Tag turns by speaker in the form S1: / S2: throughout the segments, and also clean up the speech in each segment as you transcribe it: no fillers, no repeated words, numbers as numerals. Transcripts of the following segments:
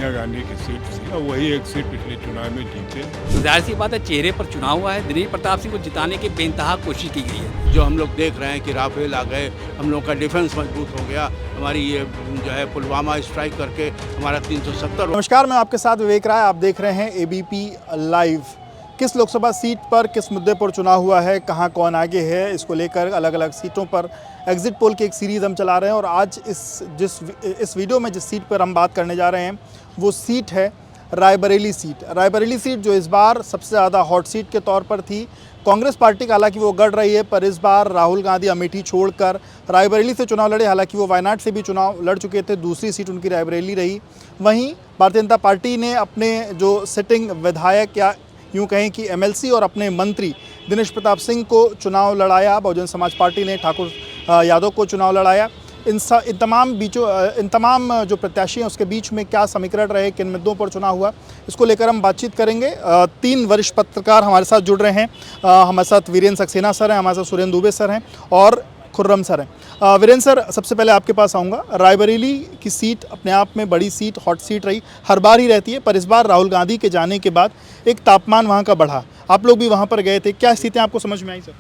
S1: सोनिया गांधी की सीट थी और वही एक सीट पिछले चुनाव में जीते।
S2: तो जाहिर सी बात है, चेहरे पर चुनाव हुआ है। दिनेश प्रताप सिंह को जिताने की बेइंतहा कोशिश की गई है।
S3: जो हम लोग देख रहे हैं कि राफेल आ गए, हम लोग का डिफेंस मजबूत हो गया, हमारी ये जो है पुलवामा स्ट्राइक करके हमारा 370।
S4: नमस्कार, मैं आपके साथ विवेक राय। आप देख रहे हैं एबीपी लाइव। किस लोकसभा सीट पर किस मुद्दे पर चुनाव हुआ है, कहां कौन आगे है, इसको लेकर अलग अलग सीटों पर एग्जिट पोल की एक सीरीज़ हम चला रहे हैं। और आज इस वीडियो में जिस सीट पर हम बात करने जा रहे हैं वो सीट है रायबरेली सीट। रायबरेली सीट जो इस बार सबसे ज़्यादा हॉट सीट के तौर पर थी। कांग्रेस पार्टी का हालांकि वो गढ़ रही है, पर इस बार राहुल गांधी अमेठी छोड़कर रायबरेली से चुनाव लड़े। हालांकि वो वायनाड से भी चुनाव लड़ चुके थे, दूसरी सीट उनकी रायबरेली रही। वहीं भारतीय जनता पार्टी ने अपने जो सिटिंग विधायक या यूँ कहें कि एमएलसी और अपने मंत्री दिनेश प्रताप सिंह को चुनाव लड़ाया। बहुजन समाज पार्टी ने ठाकुर यादव को चुनाव लड़ाया। इन तमाम जो प्रत्याशी हैं उसके बीच में क्या समीकरण रहे, किन मुद्दों पर चुनाव हुआ, इसको लेकर हम बातचीत करेंगे। तीन वरिष्ठ पत्रकार हमारे साथ जुड़ रहे हैं। हमारे साथ वीरेंद्र सक्सेना सर हैं, हमारे साथ सुरेंद्र दुबे सर हैं और खुर्रम सर हैं। वीरेंद्र सर, सबसे पहले आपके पास आऊँगा। रायबरेली की सीट अपने आप में बड़ी सीट, हॉट सीट रही, हर बार ही रहती है, पर इस बार राहुल गांधी के जाने के बाद एक तापमान वहाँ का बढ़ा। आप लोग भी वहाँ पर गए थे, क्या स्थितियाँ आपको समझ में आई सर?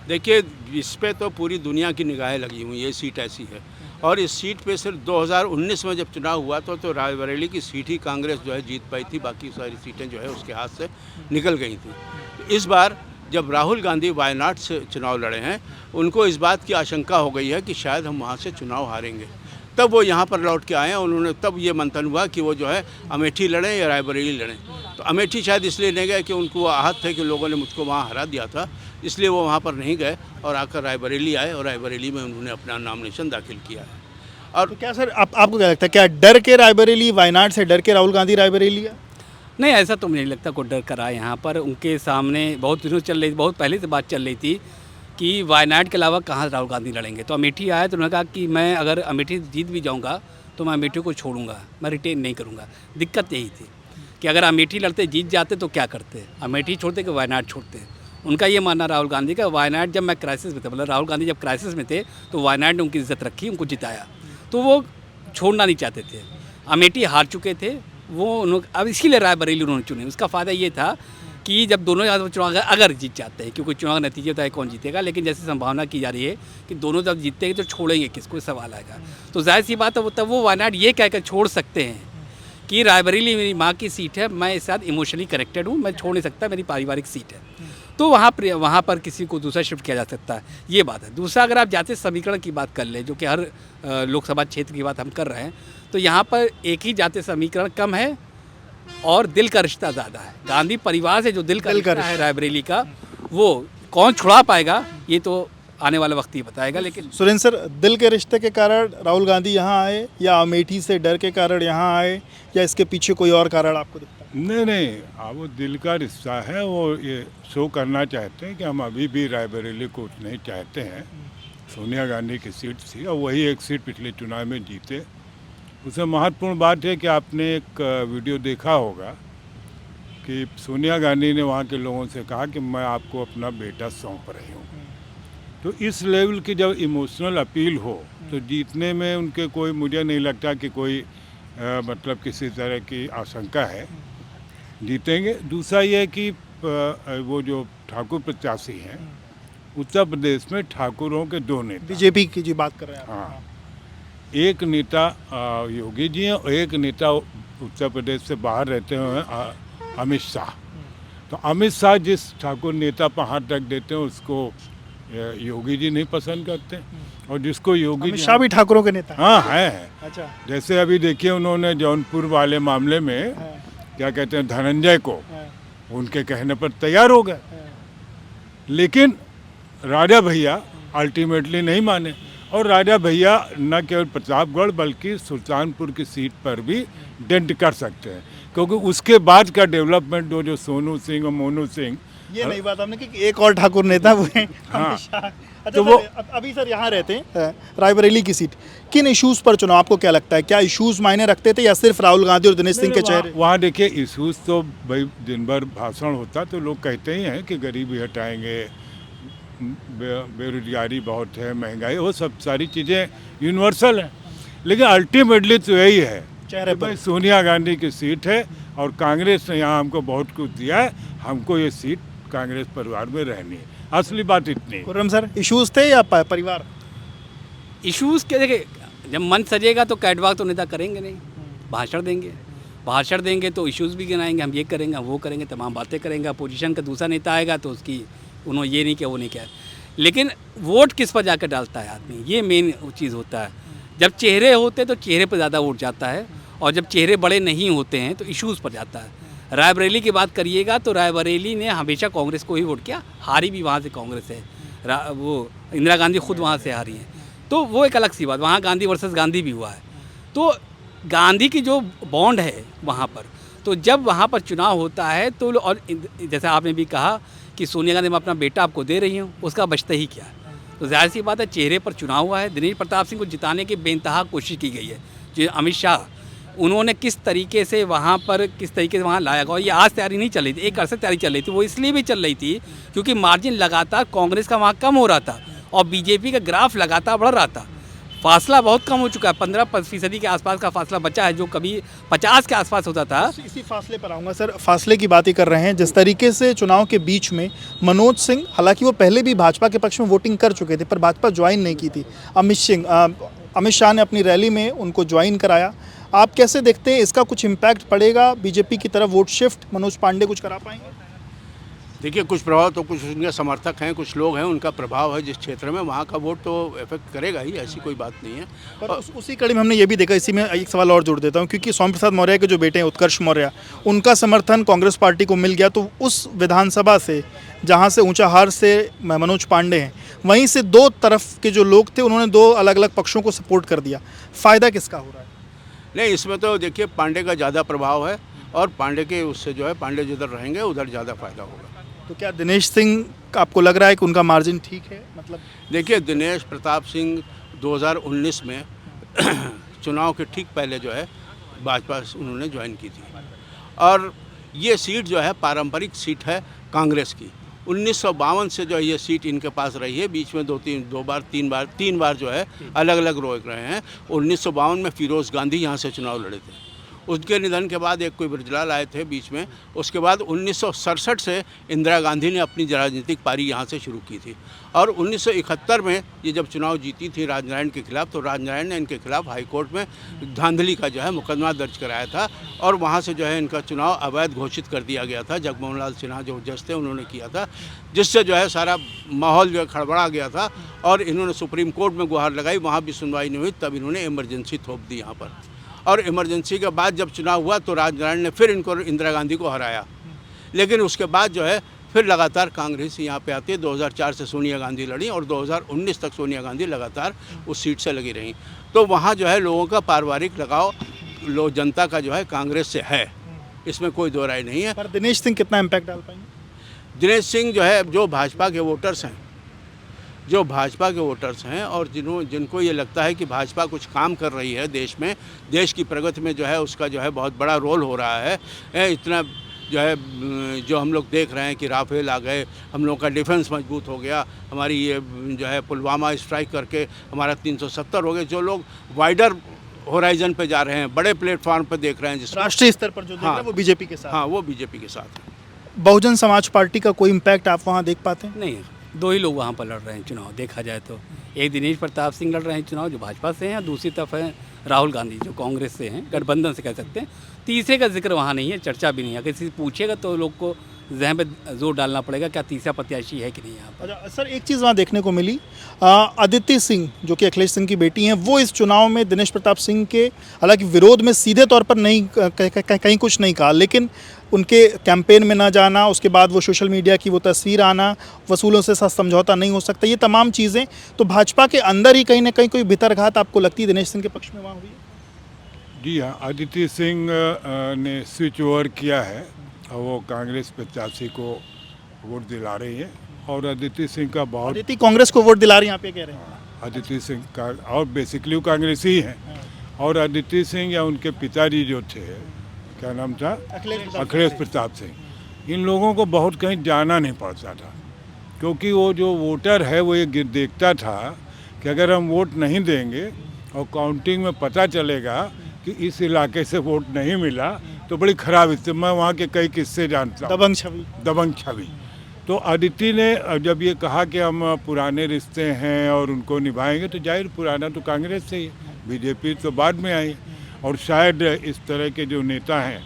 S3: देखिए, इस पे तो पूरी दुनिया की निगाहें लगी हुई, ये सीट ऐसी है। और इस सीट पे सिर्फ 2019 में जब चुनाव हुआ तो रायबरेली की सीट ही कांग्रेस जो है जीत पाई थी, बाकी सारी सीटें जो है उसके हाथ से निकल गई थी। इस बार जब राहुल गांधी वायनाड से चुनाव लड़े हैं, उनको इस बात की आशंका हो गई है कि शायद हम वहाँ से चुनाव हारेंगे। तब वो यहाँ पर लौट के आए हैं। उन्होंने तब ये मंथन हुआ कि वो जो है अमेठी लड़ें या रायबरेली लड़ें। तो अमेठी शायद इसलिए नहीं गए कि उनको वो आहत थे कि लोगों ने मुझको वहाँ हरा दिया था, इसलिए वो वहाँ पर नहीं गए और आकर रायबरेली आए और रायबरेली में उन्होंने अपना नामिनेशन दाखिल किया है। और
S4: तो क्या सर, आपको क्या लगता है, क्या डर के रायबरेली, वायनाड से डर के राहुल गांधी रायबरेली है?
S2: नहीं, ऐसा तो मुझे नहीं लगता कोई डर कर रहा है। यहाँ पर उनके सामने बहुत दिनों चल रही, बहुत पहले से बात चल रही थी कि वायनाड के अलावा कहाँ राहुल गांधी लड़ेंगे। तो अमेठी आया तो उन्होंने कहा कि मैं अगर अमेठी जीत भी जाऊँगा तो मैं अमेठी को छोड़ूंगा, मैं रिटेन नहीं करूँगा। दिक्कत यही थी कि अगर अमेठी लड़ते जीत जाते तो क्या करते, अमेठी छोड़ते कि वायनाड छोड़ते। उनका ये मानना राहुल गांधी का, वायनाड जब मैं क्राइसिस में था, मतलब राहुल गांधी जब क्राइसिस में थे तो वायनाड ने उनकी इज्जत रखी, उनको जिताया, तो वो छोड़ना नहीं चाहते थे। अमेठी हार चुके थे वो, उन्होंने अब इसीलिए रायबरेली उन्होंने चुनी। उसका फ़ायदा ये था कि जब दोनों चुनाव अगर जीत जाते हैं, क्योंकि चुनाव का नतीजे होता है कौन जीतेगा, लेकिन जैसे संभावना की जा रही है कि दोनों जब जीतते हैं तो छोड़ेंगे किसको, सवाल आएगा। तो जाहिर सी बात है तब वो वायनाड ये कहकर छोड़ सकते हैं कि रायबरेली मेरी माँ की सीट है, मैं इसके साथ इमोशनली कनेक्टेड हूँ, मैं छोड़ नहीं सकता, मेरी पारिवारिक सीट है। तो वहाँ पर किसी को दूसरा शिफ्ट किया जा सकता है, ये बात है। दूसरा, अगर आप जातीय समीकरण की बात कर लें, जो कि हर लोकसभा क्षेत्र की बात हम कर रहे हैं, तो यहाँ पर एक ही जातीय समीकरण कम है और दिल का रिश्ता ज़्यादा है। गांधी परिवार से जो दिल का रिश्ता है रायबरेली का, वो कौन छुड़ा पाएगा ये तो आने वाला वक्त ही बताएगा। लेकिन
S4: सुरेंद्र सर, दिल के रिश्ते के कारण राहुल गांधी यहाँ आए, या अमेठी से डर के कारण यहाँ आए, या इसके पीछे कोई और कारण आपको दिखता है?
S1: नहीं, वो दिल का रिश्ता है। वो ये शो करना चाहते हैं कि हम अभी भी रायबरेली को नहीं चाहते हैं। सोनिया गांधी की सीट थी और वही एक सीट पिछले चुनाव में जीते। उसमें महत्वपूर्ण बात है कि आपने एक वीडियो देखा होगा कि सोनिया गांधी ने वहाँ के लोगों से कहा कि मैं आपको अपना बेटा सौंप रही हूँ। तो इस लेवल की जब इमोशनल अपील हो तो जीतने में उनके कोई, मुझे नहीं लगता कि कोई मतलब किसी तरह की आशंका है, जीतेंगे। दूसरा ये है कि वो जो ठाकुर प्रत्याशी हैं उत्तर प्रदेश में, ठाकुरों के दो नेता,
S4: बीजेपी की जी बात कर रहे हैं आप?
S1: हाँ, एक नेता योगी जी हैं और एक नेता उत्तर प्रदेश से बाहर रहते हुए अमित शाह। तो अमित शाह जिस ठाकुर नेता पर हाथ रख देते हैं उसको योगी जी नहीं पसंद करते, और जिसको योगी
S4: अमित शाह भी ठाकुरों के नेता?
S1: हाँ है।
S4: अच्छा।
S1: जैसे अभी देखिए, उन्होंने जौनपुर वाले मामले में क्या कहते हैं, धनंजय को उनके कहने पर तैयार हो गए, लेकिन राजा भैया अल्टीमेटली नहीं माने। और राजा भैया न केवल प्रतापगढ़ बल्कि सुल्तानपुर की सीट पर भी डेंट कर सकते हैं, क्योंकि उसके बाद का डेवलपमेंट जो सोनू सिंह और मोनू सिंह,
S4: ये नहीं बात हमने कि एक और ठाकुर नेता वो हैं अमित शाह। अच्छा,
S1: तो वो
S4: अभी सर यहाँ रहते हैं रायबरेली की सीट, किन इश्यूज पर चुनाव, आपको क्या लगता है, क्या इश्यूज मायने रखते थे या सिर्फ राहुल गांधी और दिनेश सिंह के चेहरे?
S1: वहाँ देखिए, इश्यूज तो भाई दिन भर भाषण होता तो लोग कहते ही हैं कि गरीबी हटाएंगे, बेरोजगारी बहुत है, महंगाई, वो सब सारी चीज़ें यूनिवर्सल हैं, लेकिन अल्टीमेटली तो यही है
S4: चेहरे पर
S1: भाई सोनिया गांधी की सीट है और कांग्रेस ने यहाँ हमको बहुत कुछ दिया है, हमको ये सीट कांग्रेस परिवार में रहनी है। असली बात इतनी है।
S4: खुर्रम सर, इश्यूज थे या परिवार?
S2: इश्यूज़ के देखिए, जब मन सजेगा तो कैटवॉक तो नेता करेंगे नहीं, भाषण देंगे तो इश्यूज़ भी गिनाएंगे, हम ये करेंगे, हम वो करेंगे, तमाम बातें करेंगे। अपोजिशन का दूसरा नेता आएगा तो उसकी उन्होंने ये नहीं किया, वो नहीं किया। लेकिन वोट किस पर जाकर डालता है आदमी, ये मेन चीज़ होता है। जब चेहरे होते तो चेहरे पर ज़्यादा वोट जाता है, और जब चेहरे बड़े नहीं होते हैं तो इश्यूज़ पर जाता है। रायबरेली की बात करिएगा तो रायबरेली ने हमेशा कांग्रेस को ही वोट किया, हारी भी वहाँ से कांग्रेस है। वो इंदिरा गांधी खुद वहाँ से हारी हैं, तो वो एक अलग सी बात। वहाँ गांधी वर्सेस गांधी भी हुआ है, तो गांधी की जो बॉन्ड है वहाँ पर, तो जब वहाँ पर चुनाव होता है तो और जैसे आपने भी कहा कि सोनिया गांधी मैं अपना बेटा आपको दे रही हूँ, उसका बचता ही क्या है। तो जाहिर सी बात है, चेहरे पर चुनाव हुआ है। दिनेश प्रताप सिंह को जिताने की बेइंतहा कोशिश की गई है। जो अमित शाह, उन्होंने किस तरीके से वहाँ लाया गया, ये आज तैयारी नहीं चल रही थी, एक अरसे तैयारी चल रही थी। वो इसलिए भी चल रही थी क्योंकि मार्जिन लगातार कांग्रेस का वहाँ कम हो रहा था और बीजेपी का ग्राफ लगातार बढ़ रहा था। फासला बहुत कम हो चुका है, 15% के आसपास का फासला बचा है, जो कभी 50 के आसपास होता था।
S4: इसी फासले पर आऊँगा सर, फासले की बात ही कर रहे हैं। जिस तरीके से चुनाव के बीच में मनोज सिंह, हालांकि वो पहले भी भाजपा के पक्ष में वोटिंग कर चुके थे पर भाजपा ज्वाइन नहीं की थी। अमित शाह ने अपनी रैली में उनको ज्वाइन कराया। आप कैसे देखते हैं, इसका कुछ इम्पैक्ट पड़ेगा बीजेपी की तरफ वोट शिफ्ट? मनोज पांडे कुछ करा पाएंगे?
S3: देखिए, कुछ प्रभाव तो कुछ उनके समर्थक हैं, कुछ लोग हैं, उनका प्रभाव है जिस क्षेत्र में, वहाँ का वोट तो इफेक्ट करेगा ही, ऐसी कोई बात नहीं है।
S4: पर उसी कड़ी में हमने ये भी देखा, इसी में एक सवाल और जोड़ देता हूँ, क्योंकि स्वामी प्रसाद मौर्य के जो बेटे हैं उत्कर्ष मौर्य, उनका समर्थन कांग्रेस पार्टी को मिल गया, तो उस विधानसभा से जहाँ से ऊंचाहार से मनोज पांडे हैं, वहीं से दो तरफ के जो लोग थे उन्होंने दो अलग अलग पक्षों को सपोर्ट कर दिया। फ़ायदा किसका हो रहा है?
S3: नहीं, इसमें तो देखिए पांडे का ज़्यादा प्रभाव है, और पांडे के उससे जो है, पांडे जिधर रहेंगे उधर ज़्यादा फायदा होगा।
S4: तो क्या दिनेश सिंह आपको लग रहा है कि उनका मार्जिन ठीक है? मतलब
S3: देखिए, दिनेश प्रताप सिंह 2019 में चुनाव के ठीक पहले जो है भाजपा उन्होंने ज्वाइन की थी, और ये सीट जो है पारंपरिक सीट है कांग्रेस की। 1952 से जो है ये सीट इनके पास रही है, बीच में तीन बार जो है अलग अलग रोक रहे हैं। 1952 में फिरोज़ गांधी यहाँ से चुनाव लड़े थे, उसके निधन के बाद एक कोई ब्रजलाल आए थे बीच में। उसके बाद 1967 से इंदिरा गांधी ने अपनी राजनीतिक पारी यहाँ से शुरू की थी, और 1971 में ये जब चुनाव जीती थी राजनारायण के खिलाफ, तो राजनारायण ने इनके खिलाफ हाई कोर्ट में धांधली का जो है मुकदमा दर्ज कराया था, और वहाँ से जो है इनका चुनाव अवैध घोषित कर दिया गया था। जगमोहन लाल सिन्हा जो जज थे उन्होंने किया था, जिससे जो है सारा माहौल जो है खड़बड़ा गया था, और इन्होंने सुप्रीम कोर्ट में गुहार लगाई, वहाँ भी सुनवाई नहीं हुई, तब इन्होंने इमरजेंसी थोप दी यहाँ पर। और इमरजेंसी के बाद जब चुनाव हुआ तो राजनारायण ने फिर इनको इंदिरा गांधी को हराया, लेकिन उसके बाद जो है फिर लगातार कांग्रेस यहाँ पे आती है। 2004 से सोनिया गांधी लड़ी, और 2019 तक सोनिया गांधी लगातार उस सीट से लगी रही। तो वहाँ जो है लोगों का पारिवारिक लगाव जनता का जो है कांग्रेस से है, इसमें कोई दो राय नहीं है।
S4: पर दिनेश सिंह कितना इम्पैक्ट डाल पाएंगे?
S3: दिनेश सिंह जो है, जो भाजपा के वोटर्स हैं और जिनको ये लगता है कि भाजपा कुछ काम कर रही है देश में, देश की प्रगति में जो है उसका जो है बहुत बड़ा रोल हो रहा है। इतना जो है जो हम लोग देख रहे हैं कि राफेल आ गए, हम लोग का डिफेंस मजबूत हो गया, हमारी ये जो है पुलवामा स्ट्राइक करके हमारा 370 हो गए। जो लोग वाइडर होराइजन पे जा रहे हैं, बड़े प्लेटफॉर्म पे देख रहे हैं, जिस
S4: राष्ट्रीय स्तर पर जो देख रहे हैं वो बीजेपी के साथ।
S3: हाँ, वो बीजेपी के साथ है।
S4: बहुजन समाज पार्टी का कोई इम्पैक्ट आप वहाँ देख पाते हैं?
S2: नहीं, दो ही लोग वहाँ पर लड़ रहे हैं चुनाव, देखा जाए तो। एक दिनेश प्रताप सिंह लड़ रहे हैं चुनाव जो भाजपा से हैं, और दूसरी तरफ है राहुल गांधी जो कांग्रेस से हैं, गठबंधन से कह सकते हैं। तीसरे का जिक्र वहाँ नहीं है, चर्चा भी नहीं है। अगर किसी से पूछेगा तो लोग को जहन पे जोर डालना पड़ेगा क्या तीसरा प्रत्याशी है कि नहीं यहाँ पर।
S4: अच्छा सर, एक चीज़ वहाँ देखने को मिली, अदिति सिंह जो कि अखिलेश सिंह की बेटी हैं, वो इस चुनाव में दिनेश प्रताप सिंह के हालांकि विरोध में सीधे तौर पर नहीं कहीं कुछ नहीं कहा, लेकिन उनके कैंपेन में ना जाना, उसके बाद वो सोशल मीडिया की वो तस्वीर आना, वसूलों से साथ समझौता नहीं हो सकता, ये तमाम चीज़ें तो भाजपा के अंदर ही कहीं ना कहीं कोई भितरघात आपको लगती है दिनेश सिंह के पक्ष में वहाँ हुई?
S1: जी हाँ, अदिति सिंह ने स्विच ओवर किया है और वो कांग्रेस प्रत्याशी को वोट दिला रही है, और अदिति सिंह का बहुत
S4: अदिति कांग्रेस को वोट दिला रही हैं, आप ये कह रहे हैं?
S1: अदिति सिंह का, और बेसिकली वो कांग्रेसी हैं। और अदिति सिंह या उनके पिताजी जो थे, क्या नाम था, अखिलेश प्रताप सिंह, इन लोगों को बहुत कहीं जाना नहीं पड़ता था, क्योंकि वो जो वोटर है वो ये देखता था कि अगर हम वोट नहीं देंगे और काउंटिंग में पता चलेगा कि इस इलाके से वोट नहीं मिला तो बड़ी खराब स्थिति। मैं वहाँ के कई किस्से जानता हूँ। दबंग छवि। तो अदिति ने जब ये कहा कि हम पुराने रिश्ते हैं और उनको निभाएंगे, तो जाहिर पुराना तो कांग्रेस से ही है, बीजेपी तो बाद में आई। और शायद इस तरह के जो नेता हैं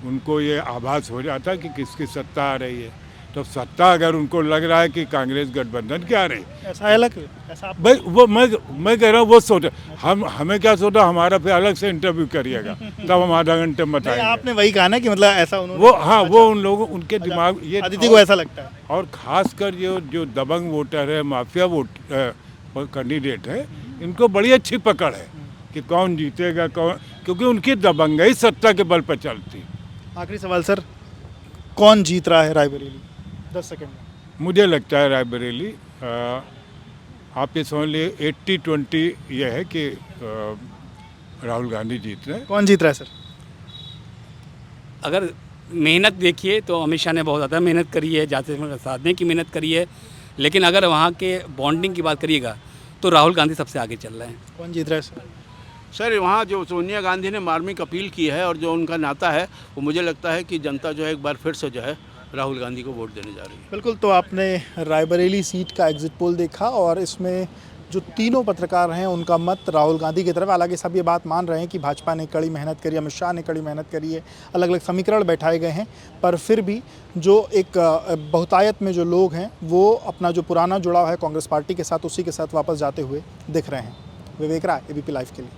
S1: उनको ये आभास हो जाता कि किसकी सत्ता आ रही है। तो सत्ता अगर उनको लग रहा है कि कांग्रेस गठबंधन की आ रही,
S4: ऐसा अलग ऐसा आप
S1: भाई वो मैं कह रहा हूँ वो सोचा, हमें क्या सोचा, हमारा फिर अलग से इंटरव्यू करिएगा तब हम आधा घंटे में
S4: नहीं,
S1: बताएंगे।
S4: आपने वही कहा ना कि मतलब ऐसा उन्होंने
S1: वो हाँ वो उन लोगों उनके दिमाग ये
S4: अदिति को ऐसा लगता है।
S1: और खासकर जो दबंग वोटर है, माफिया वोट कैंडिडेट है, इनको बड़ी अच्छी पकड़ है कि कौन जीतेगा कौन, क्योंकि उनकी दबंगई सत्ता के बल पर चलती।
S4: आखिरी सवाल सर, कौन जीत रहा है रायबरेली? 10 सेकंड में।
S1: मुझे लगता है रायबरेली, आप ये समझ लिए 80-20 ये है कि राहुल गांधी जीत रहे हैं।
S4: कौन जीत रहा है सर?
S2: अगर मेहनत देखिए तो अमित शाह ने बहुत ज़्यादा मेहनत करी है, जाते समय साधने की मेहनत करी है, लेकिन अगर वहाँ के बॉन्डिंग की बात करिएगा तो राहुल गांधी सबसे आगे चल रहे हैं।
S4: कौन जीत रहा है सर?
S3: सर वहाँ जो सोनिया गांधी ने मार्मिक अपील की है और जो उनका नाता है, वो मुझे लगता है कि जनता जो है एक बार फिर से जो है राहुल गांधी को वोट देने जा रही है।
S4: बिल्कुल, तो आपने रायबरेली सीट का एग्जिट पोल देखा और इसमें जो तीनों पत्रकार हैं उनका मत राहुल गांधी की तरफ। हालांकि सब ये बात मान रहे हैं कि भाजपा ने कड़ी मेहनत करी, अमित शाह ने कड़ी मेहनत करी है, अलग अलग समीकरण बैठाए गए हैं, पर फिर भी जो एक बहुतायत में जो लोग हैं वो अपना जो पुराना जुड़ाव है कांग्रेस पार्टी के साथ, उसी के साथ वापस जाते हुए दिख रहे हैं। विवेक राय, एबीपी लाइव के लिए।